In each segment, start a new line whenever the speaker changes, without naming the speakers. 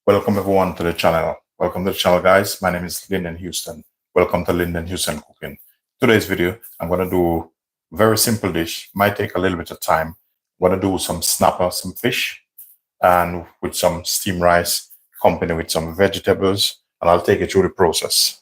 Welcome everyone to the channel. Welcome to the channel, guys. My name is Linden Houston. Welcome to Linden Houston Cooking. Today's video, I'm going to do a very simple dish. Might take a little bit of time. I'm going to do some snapper, some fish, and with some steamed rice, accompanied with some vegetables, and I'll take you through the process.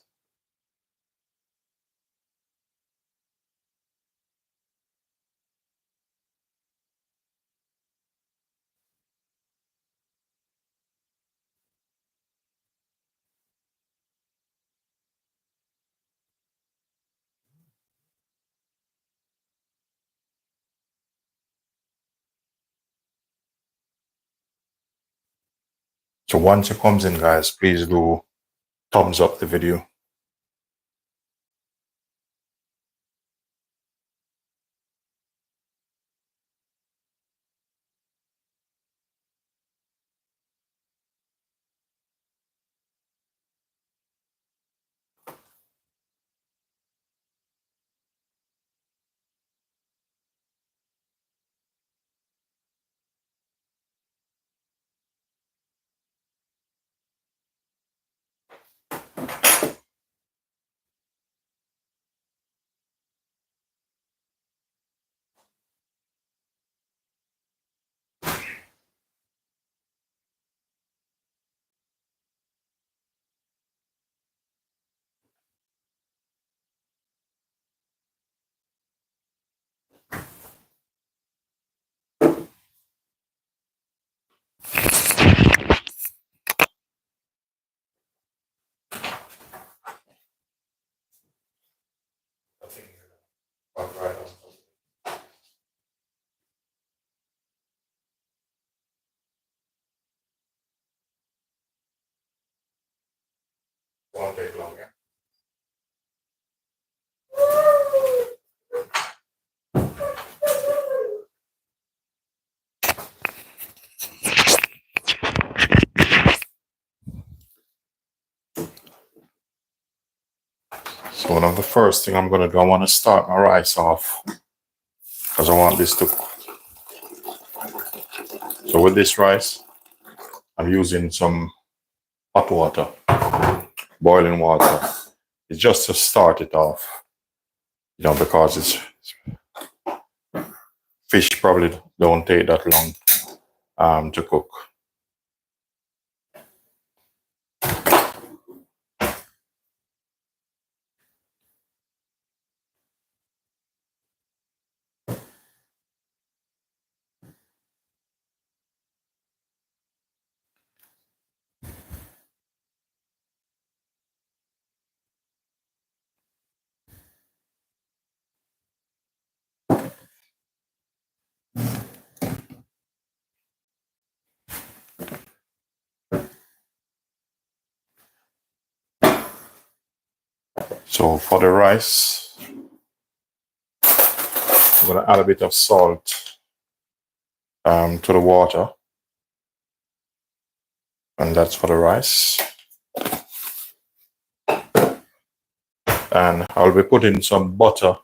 So once it comes in, guys, please do thumbs up the video. Won't take long. So one of the first thing I'm going to do, I want to start my rice off because I want this to cook. So with this rice, I'm using some hot water, boiling water. It's just to start it off, because fish probably don't take that long to cook. So for the rice, I'm going to add a bit of salt to the water. And that's for the rice. And I'll be putting some butter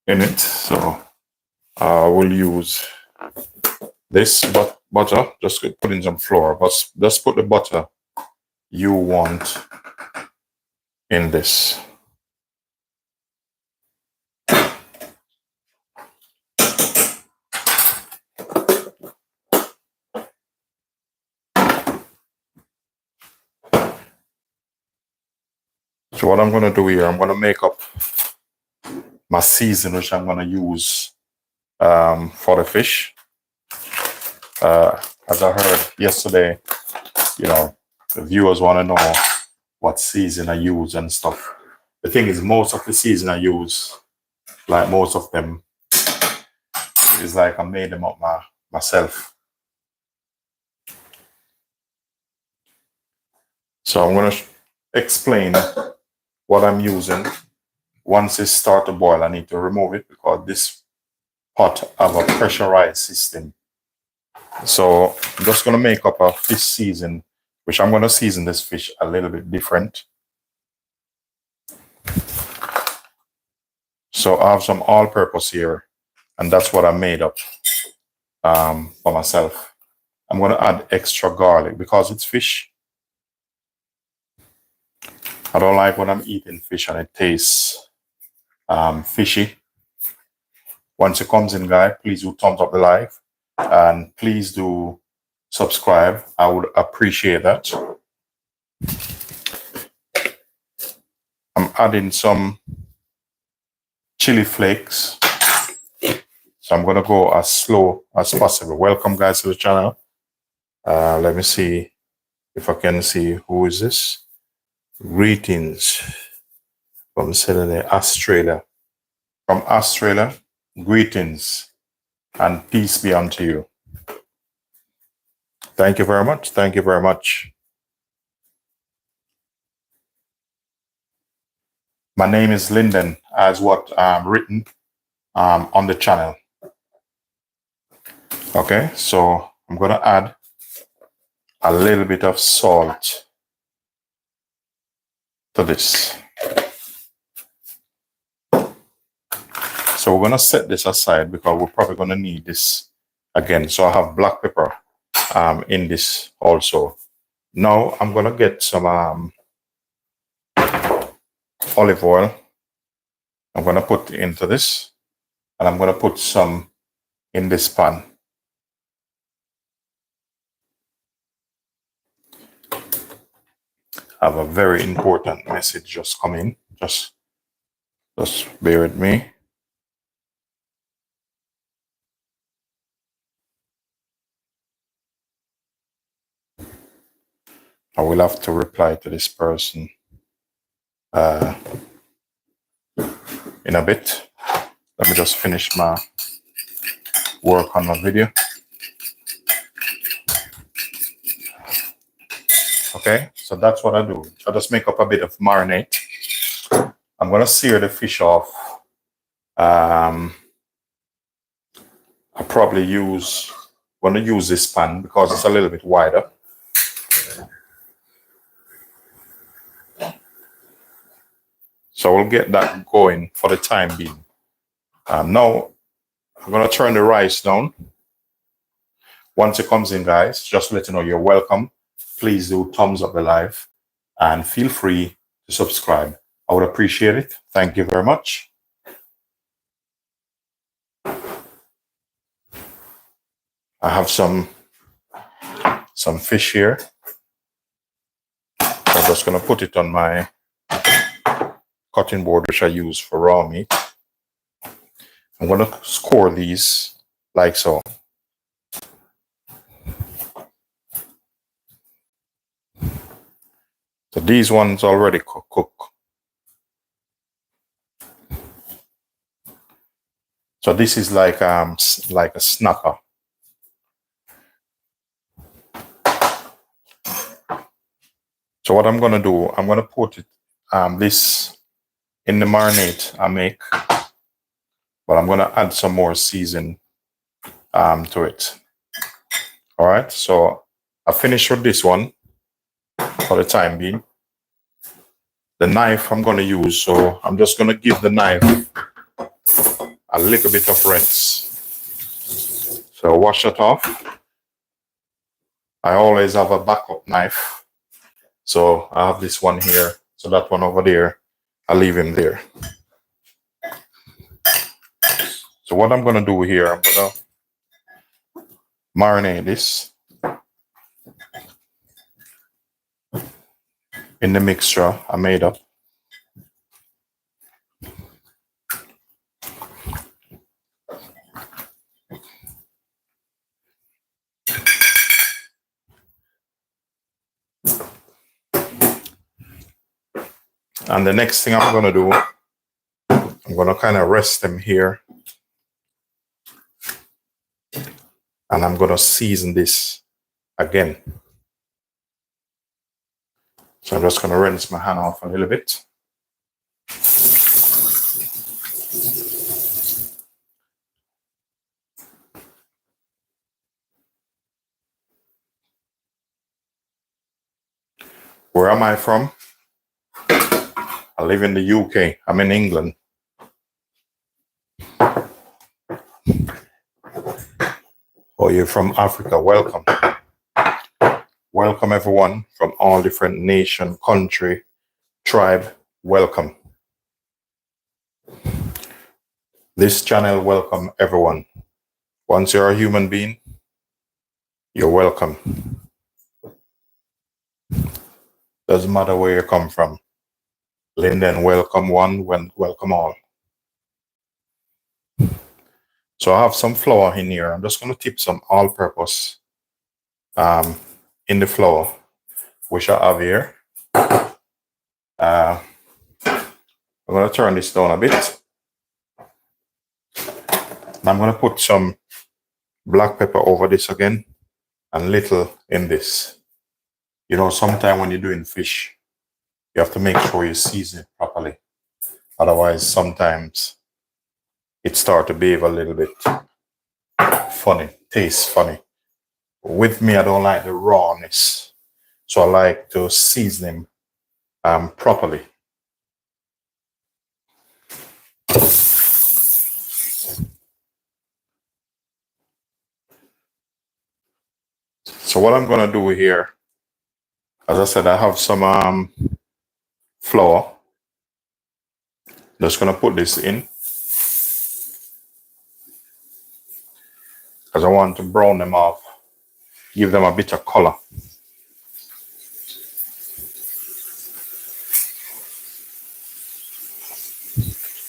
in it. So I will use this butter, just put in some flour, but just put the butter you want in this. So what I'm going to do here, I'm going to make up my season, which I'm going to use for the fish. As I heard yesterday, the viewers want to know what season I use and stuff. The thing is, most of the season I use, like most of them, is like I made them up myself. So I'm going to explain what I'm using. Once it starts to boil, I need to remove it because this pot have a pressurized system. So I'm just going to make up a fish season, which I'm going to season this fish a little bit different. So I have some all-purpose here, and that's what I made up for myself. I'm going to add extra garlic because it's fish. I don't like when I'm eating fish and it tastes fishy. Once it comes in, guys, please do thumbs up the live and please do subscribe. I would appreciate that. I'm adding some chili flakes. So I'm going to go as slow as possible. Welcome, guys, to the channel. Let me see if I can see who is this. Greetings from Sydney, Australia. From Australia, greetings and peace be unto you. Thank you very much. Thank you very much. My name is Linden, as what written on the channel. Okay, so I'm going to add a little bit of salt to this. So we're going to set this aside because we're probably going to need this again. So I have black pepper in this also. Now I'm going to get some olive oil. I'm going to put into this, and I'm going to put some in this pan. I have a very important message just come in. Just bear with me. I will have to reply to this person in a bit. Let me just finish my work on my video. Okay, so that's what I do. I just make up a bit of marinade. I'm going to sear the fish off. I probably want to use this pan because it's a little bit wider. So we'll get that going for the time being. Now, I'm going to turn the rice down. Once it comes in, guys, just let you know you're welcome. Please do thumbs up the live and feel free to subscribe. I would appreciate it. Thank you very much. I have some fish here. I'm just going to put it on my cutting board, which I use for raw meat. I'm going to score these like so. So these ones already cooked. So this is like a snacker. So what I'm going to do, I'm going to put it this in the marinade I make, but I'm going to add some more season to it. All right, so I finished with this one for the time being. The knife I'm going to use, so I'm just going to give the knife a little bit of rinse. So wash it off. I always have a backup knife. So I have this one here. So that one over there, I'll leave him there. So what I'm going to do here, I'm going to marinate this in the mixture I made up. And the next thing I'm going to do, I'm going to kind of rest them here. And I'm going to season this again. So I'm just going to rinse my hand off a little bit. Where am I from? I live in the UK. I'm in England. Oh, you're from Africa. Welcome. Welcome everyone from all different nation, country, tribe. Welcome. This channel welcome everyone. Once you're a human being, you're welcome. Doesn't matter where you come from. Linden welcome one, welcome all. So I have some flour in here. I'm just going to tip some all-purpose in the flour, which I have here. I'm going to turn this down a bit. And I'm going to put some black pepper over this again and little in this. You know, sometimes when you're doing fish, you have to make sure you season it properly. Otherwise, sometimes it starts to behave a little bit funny, tastes funny. With me, I don't like the rawness. So I like to season him properly. So what I'm going to do here, as I said, I have some flour. Just going to put this in because I want to brown them off, give them a bit of color.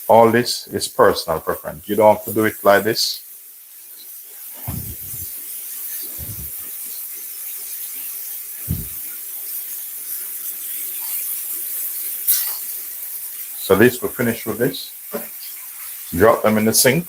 All this is personal preference. You don't have to do it like this. So this, we're finished with this. Drop them in the sink.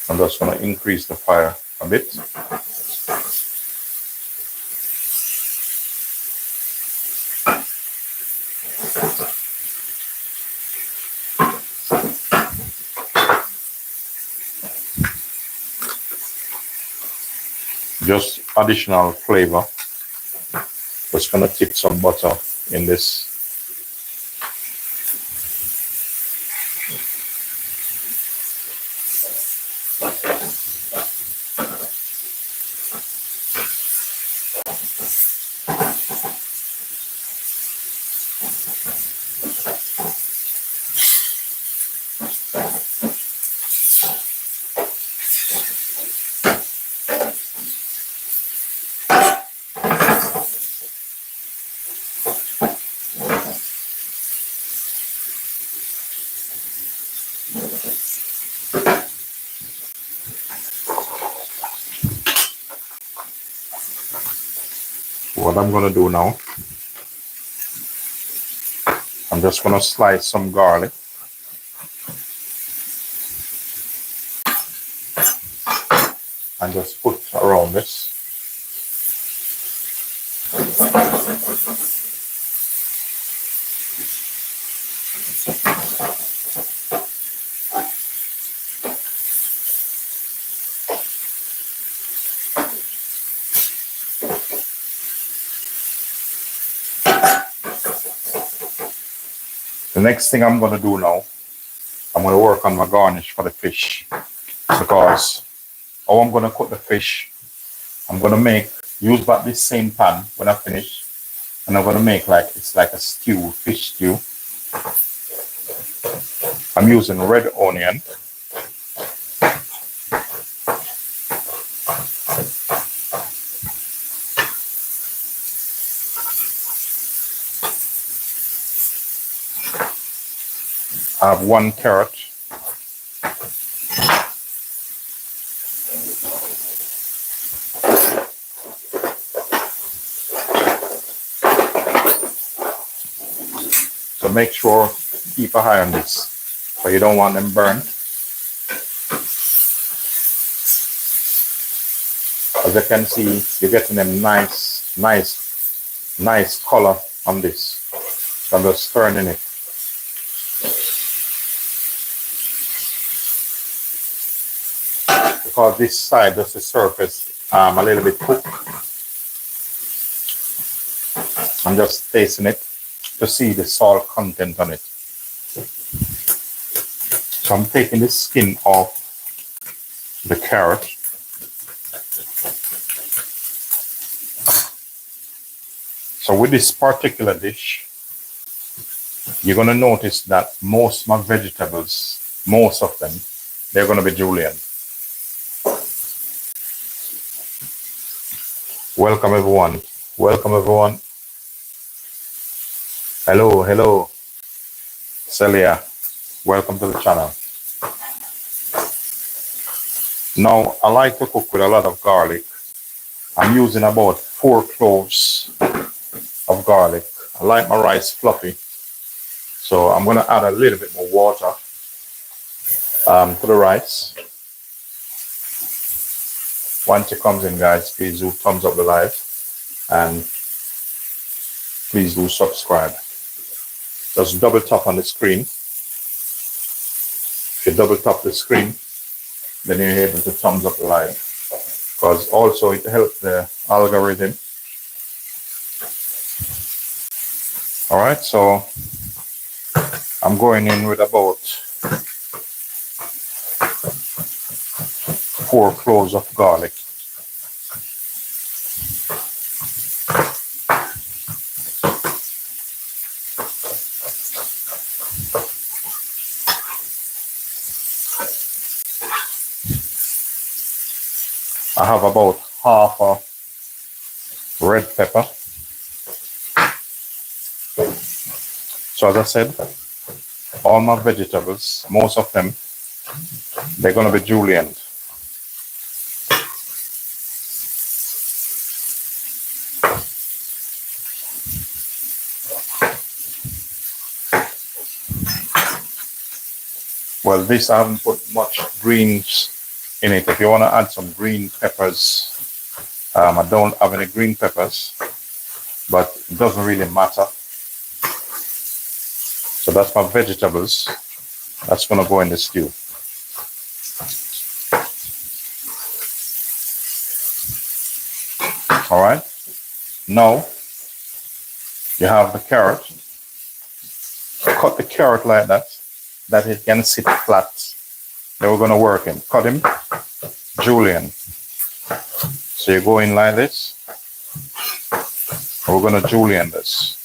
I'm just going to increase the fire a bit. Just additional flavor. Just going to tip some butter in this. What I'm going to do now, I'm just going to slice some garlic. And just put around this. The next thing I'm going to do now, I'm going to work on my garnish for the fish. Because how I'm going to cook the fish, I'm going to use back this same pan when I finish. And I'm going to make it's like a stew, fish stew. I'm using red onion. I have 1 carrot. So make sure, keep an eye on this, but you don't want them burnt. As you can see, you're getting them nice color on this. So I'm just turning it. Because this side does the surface a little bit cooked. I'm just tasting it to see the salt content on it. So I'm taking the skin off the carrot. So with this particular dish, you're going to notice that most of my vegetables, most of them, they're going to be julienne. Welcome everyone. Welcome everyone. Hello, hello. Celia, welcome to the channel. Now, I like to cook with a lot of garlic. I'm using about 4 cloves of garlic. I like my rice fluffy. So I'm going to add a little bit more water to the rice. Once it comes in, guys, please do thumbs up the live and please do subscribe. Just double tap on the screen. If you double tap the screen, then you're able to thumbs up the live. Because also it helps the algorithm. Alright, so I'm going in with about 4 cloves of garlic. I have about half a red pepper. So as I said, all my vegetables, most of them, they're going to be julienne. Well, this I haven't put much greens in it. If you want to add some green peppers, I don't have any green peppers, but it doesn't really matter. So that's my vegetables. That's going to go in the stew. All right. Now you have the carrot. Cut the carrot like that it can sit flat. Then we're going to work him. Cut him julienne. So you go in like this. We're going to julienne this.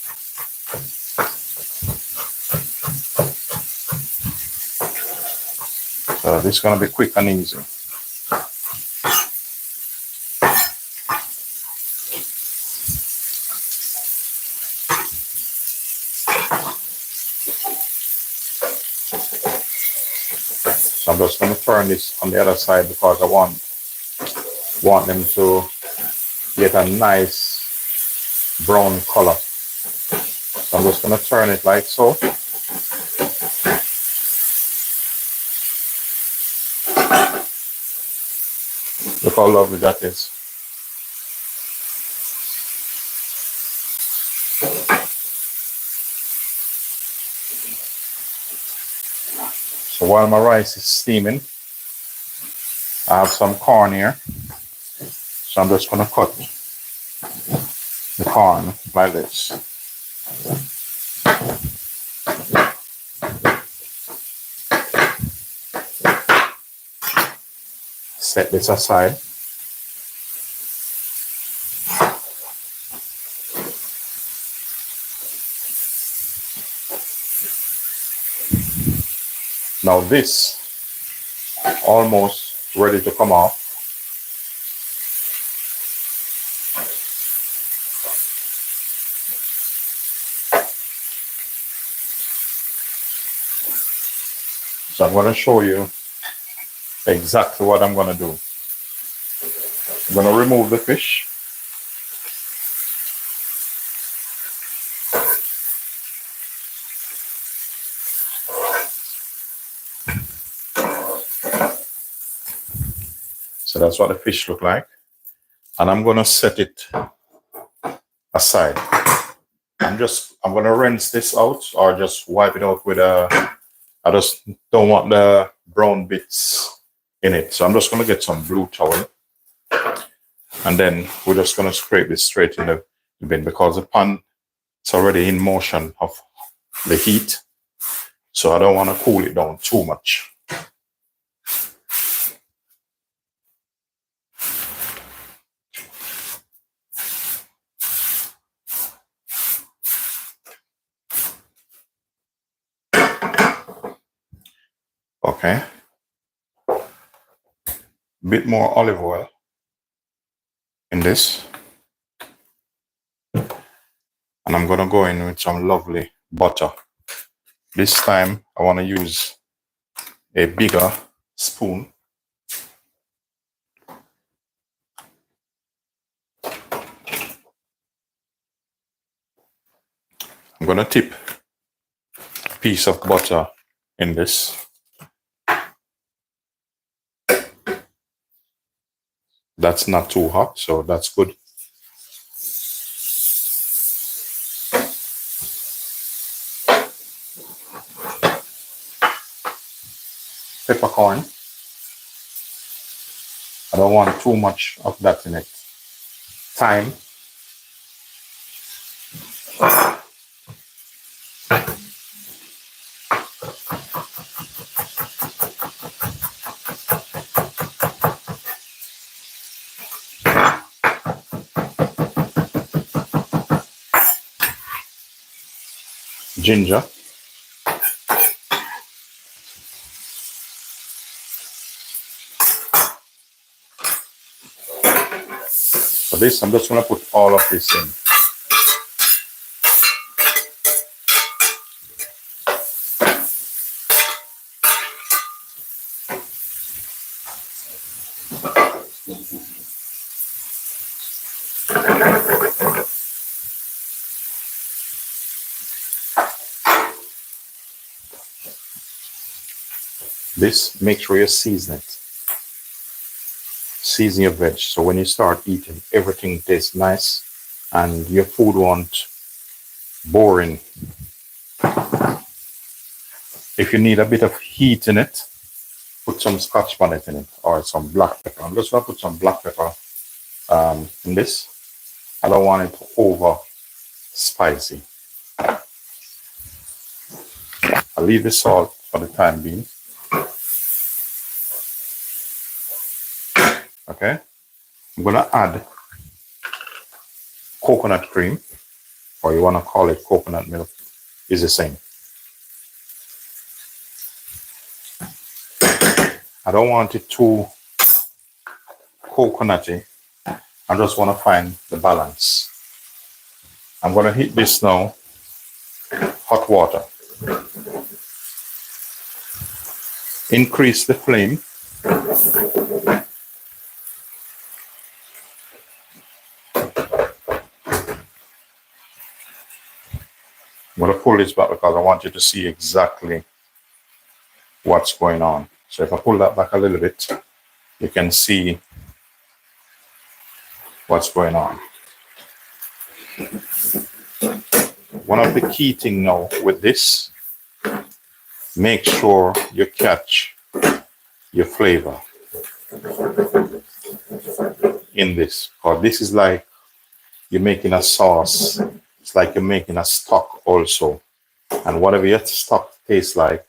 So this is going to be quick and easy. So I'm just going to turn this on the other side because I want them to get a nice brown color. So I'm just going to turn it like so. Look how lovely that is. So while my rice is steaming, I have some corn here. So I'm just going to cut the corn like this. Set this aside. Now this almost ready to come off. So I'm going to show you exactly what I'm going to do. I'm going to remove the fish. So that's what the fish look like. And I'm going to set it aside. I'm gonna rinse this out or just wipe it out with a, I just don't want the brown bits in it. So I'm just gonna get some blue towel, and then we're just gonna scrape this straight in the bin because the pan is already in motion of the heat. So I don't want to cool it down too much. Okay. Bit more olive oil in this. And I'm gonna go in with some lovely butter. This time I want to use a bigger spoon. I'm gonna tip a piece of butter in this. That's not too hot, so that's good. Peppercorn. I don't want too much of that in it. Thyme. Ginger. For this, I'm just going to put all of this in. This, make sure you season it. Season your veg, so when you start eating, everything tastes nice and your food won't boring. If you need a bit of heat in it, put some scotch bonnet in it or some black pepper. I'm just going to put some black pepper in this. I don't want it over spicy. I'll leave the salt for the time being. Okay, I'm gonna add coconut cream, or you wanna call it coconut milk, is the same. I don't want it too coconutty. I just wanna find the balance. I'm gonna heat this now, hot water. Increase the flame. I'm going to pull this back because I want you to see exactly what's going on. So if I pull that back a little bit, you can see what's going on. One of the key things now with this, make sure you catch your flavor in this. Because this is like you're making a sauce. It's like you're making a stock also. And whatever your stock tastes like,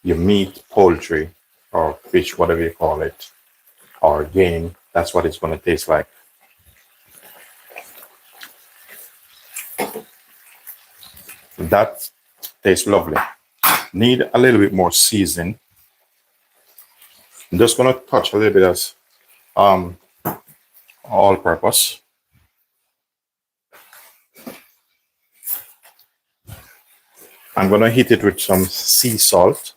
your meat, poultry, or fish, whatever you call it, or game, that's what it's going to taste like. That tastes lovely. Need a little bit more seasoning. I'm just going to touch a little bit of all-purpose. I'm going to hit it with some sea salt.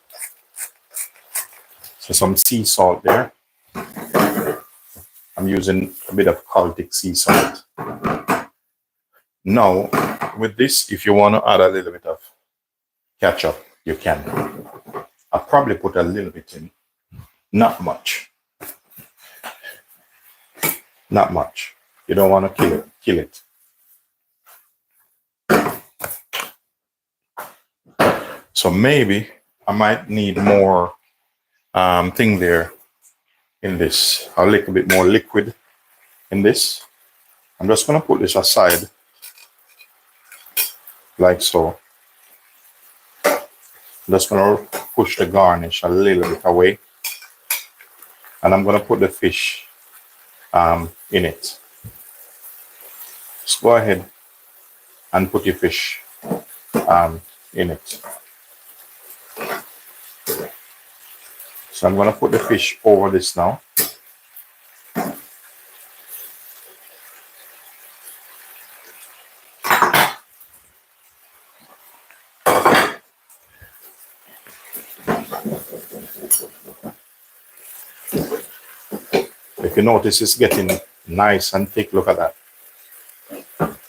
So some sea salt there. I'm using a bit of Celtic sea salt. Now, with this, if you want to add a little bit of ketchup, you can. I'll probably put a little bit in. Not much. Not much. You don't want to kill it. So maybe I might need more thing there in this, a little bit more liquid in this. I'm just going to put this aside like so. I'm just going to push the garnish a little bit away, and I'm going to put the fish in it. Just go ahead and put your fish in it. So I'm going to put the fish over this now. If you notice, it's getting nice and thick. Look at that.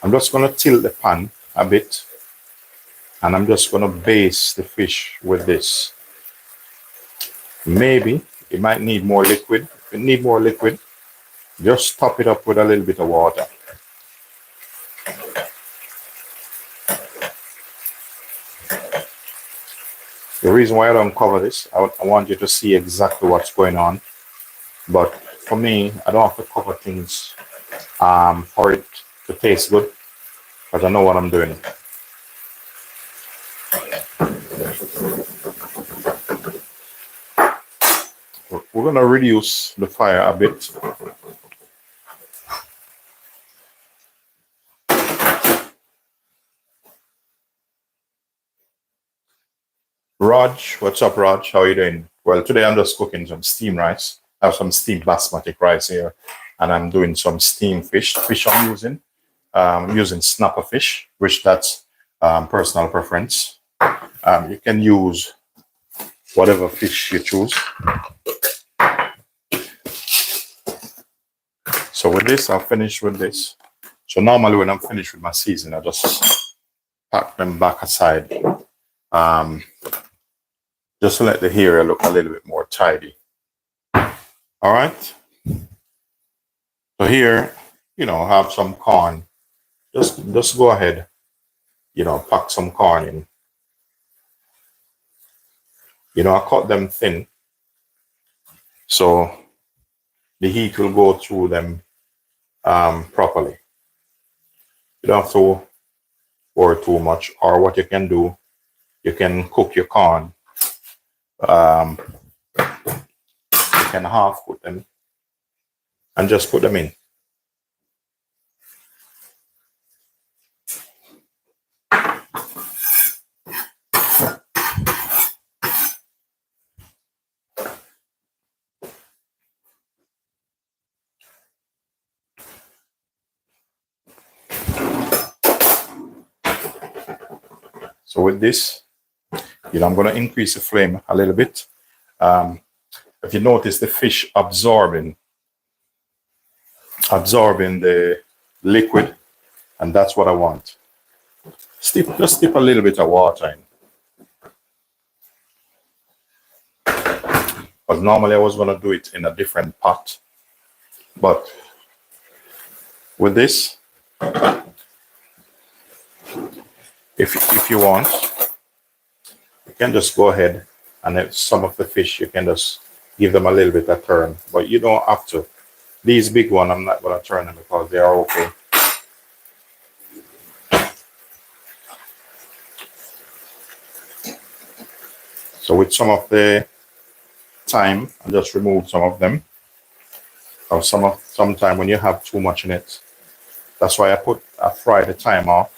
I'm just going to tilt the pan a bit, and I'm just going to baste the fish with this. Maybe it might need more liquid. If you need more liquid, just top it up with a little bit of water. The reason why I don't cover this, I want you to see exactly what's going on. But for me, I don't have to cover things for it to taste good, because I know what I'm doing. We're going to reduce the fire a bit. Raj, what's up, Raj? How are you doing? Well, today I'm just cooking some steamed rice. I have some steamed basmati rice here, and I'm doing some steamed fish. Fish I'm using snapper fish, which that's personal preference. You can use whatever fish you choose. So with this, I'll finish with this. So normally when I'm finished with my seasoning, I just pack them back aside, just to let the area look a little bit more tidy. All right. So here, I have some corn. Just go ahead, pack some corn in. I cut them thin, so the heat will go through them properly. You don't have to worry too much. Or what you can do, you can cook your corn. You can half cook them and just put them in. So with this, I'm going to increase the flame a little bit. If you notice the fish absorbing the liquid, and that's what I want. Just dip a little bit of water in. Because normally I was going to do it in a different pot, but with this, if you want, you can just go ahead and if some of the fish, you can just give them a little bit of turn, but you don't have to. These big ones, I'm not going to turn them because they are okay. So with some of the thyme, I just remove some of them. Or sometime when you have too much in it, that's why I fry the thyme off,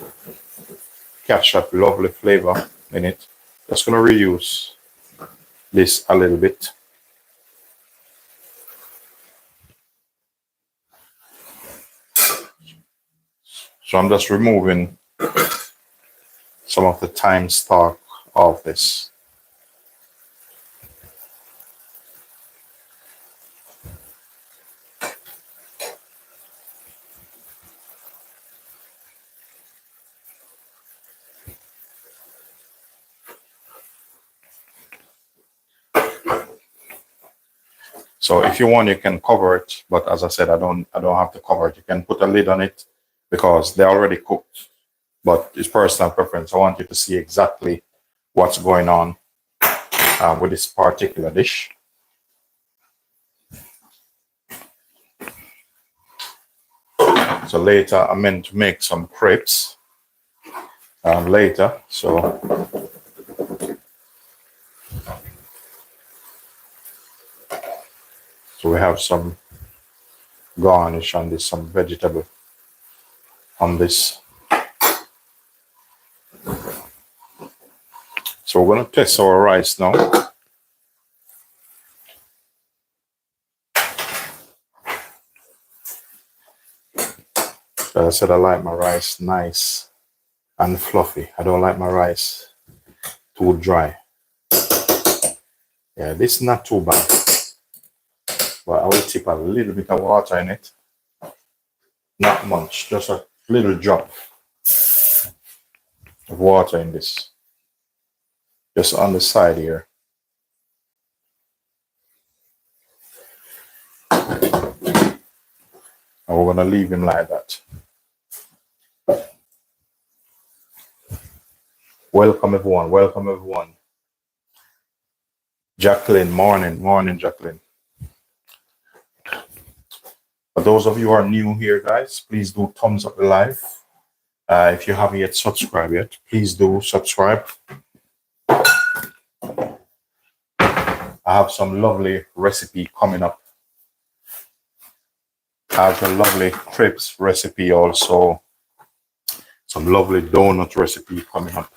catch that lovely flavor in it. Just gonna reuse this a little bit. So I'm just removing some of the thyme stalk of this. So if you want, you can cover it, but as I said, I don't have to cover it. You can put a lid on it because they're already cooked. but it's personal preference. I want you to see exactly what's going on with this particular dish. So later I meant to make some crepes later. So we have some garnish on this, some vegetable on this. So we're going to test our rice now. As I said, I like my rice nice and fluffy. I don't like my rice too dry. Yeah, this is not too bad. But I will tip a little bit of water in it. Not much, just a little drop of water in this. Just on the side here. And we're going to leave him like that. Welcome everyone, welcome everyone. Jacqueline, morning Jacqueline. For those of you who are new here, guys, please do thumbs up the live. If you haven't yet subscribed yet, please do subscribe. I have some lovely recipe coming up. I have a lovely crepes recipe also. Some lovely donut recipe coming up.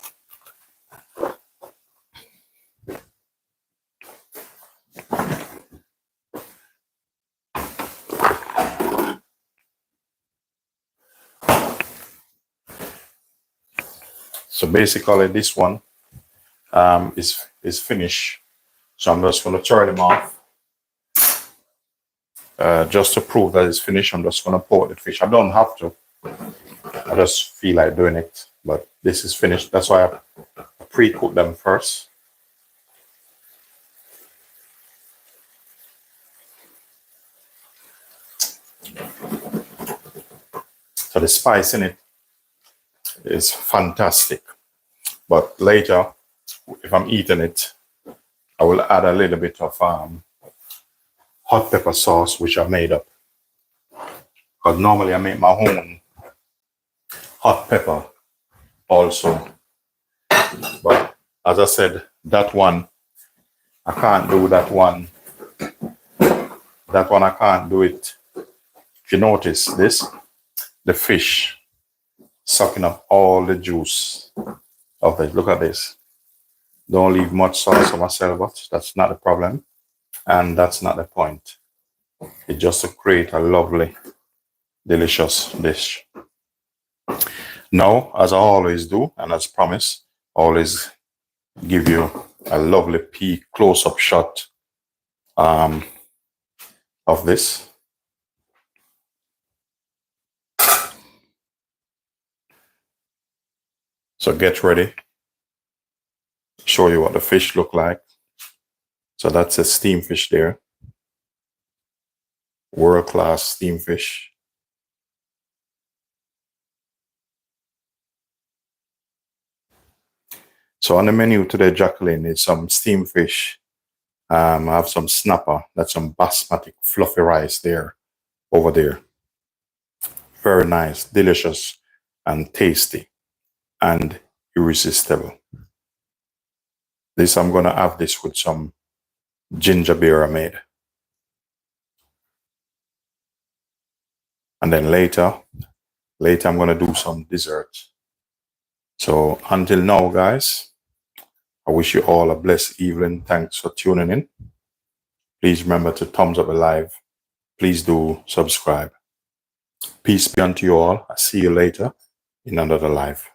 So basically this one is finished. So I'm just going to turn them off. Just to prove that it's finished, I'm just going to pour the fish. I don't have to. I just feel like doing it. But this is finished. That's why I pre-cook them first. So the spice in it is fantastic. But later, if I'm eating it, I will add a little bit of hot pepper sauce, which I made up. Because normally I make my own hot pepper also. But as I said, that one, I can't do that one. That one, I can't do it. If you notice this, the fish sucking up all the juice of it. Look at this. Don't leave much sauce for myself, but that's not the problem. And that's not the point. It's just to create a lovely, delicious dish. Now, as I always do, and as promised, always give you a lovely peek, close-up shot of this. So get ready. Show you what the fish look like. So that's a steam fish there. World-class steam fish. So on the menu today, Jacqueline, is some steam fish. I have some snapper. That's some basmati fluffy rice there, over there. Very nice, delicious, and tasty, and irresistible. This, I'm gonna have this with some ginger beer I made. And then later I'm gonna do some dessert. So until now, guys, I wish you all a blessed evening. Thanks for tuning in. Please remember to thumbs up the live. Please do subscribe. Peace be unto you all. I'll see you later in another live.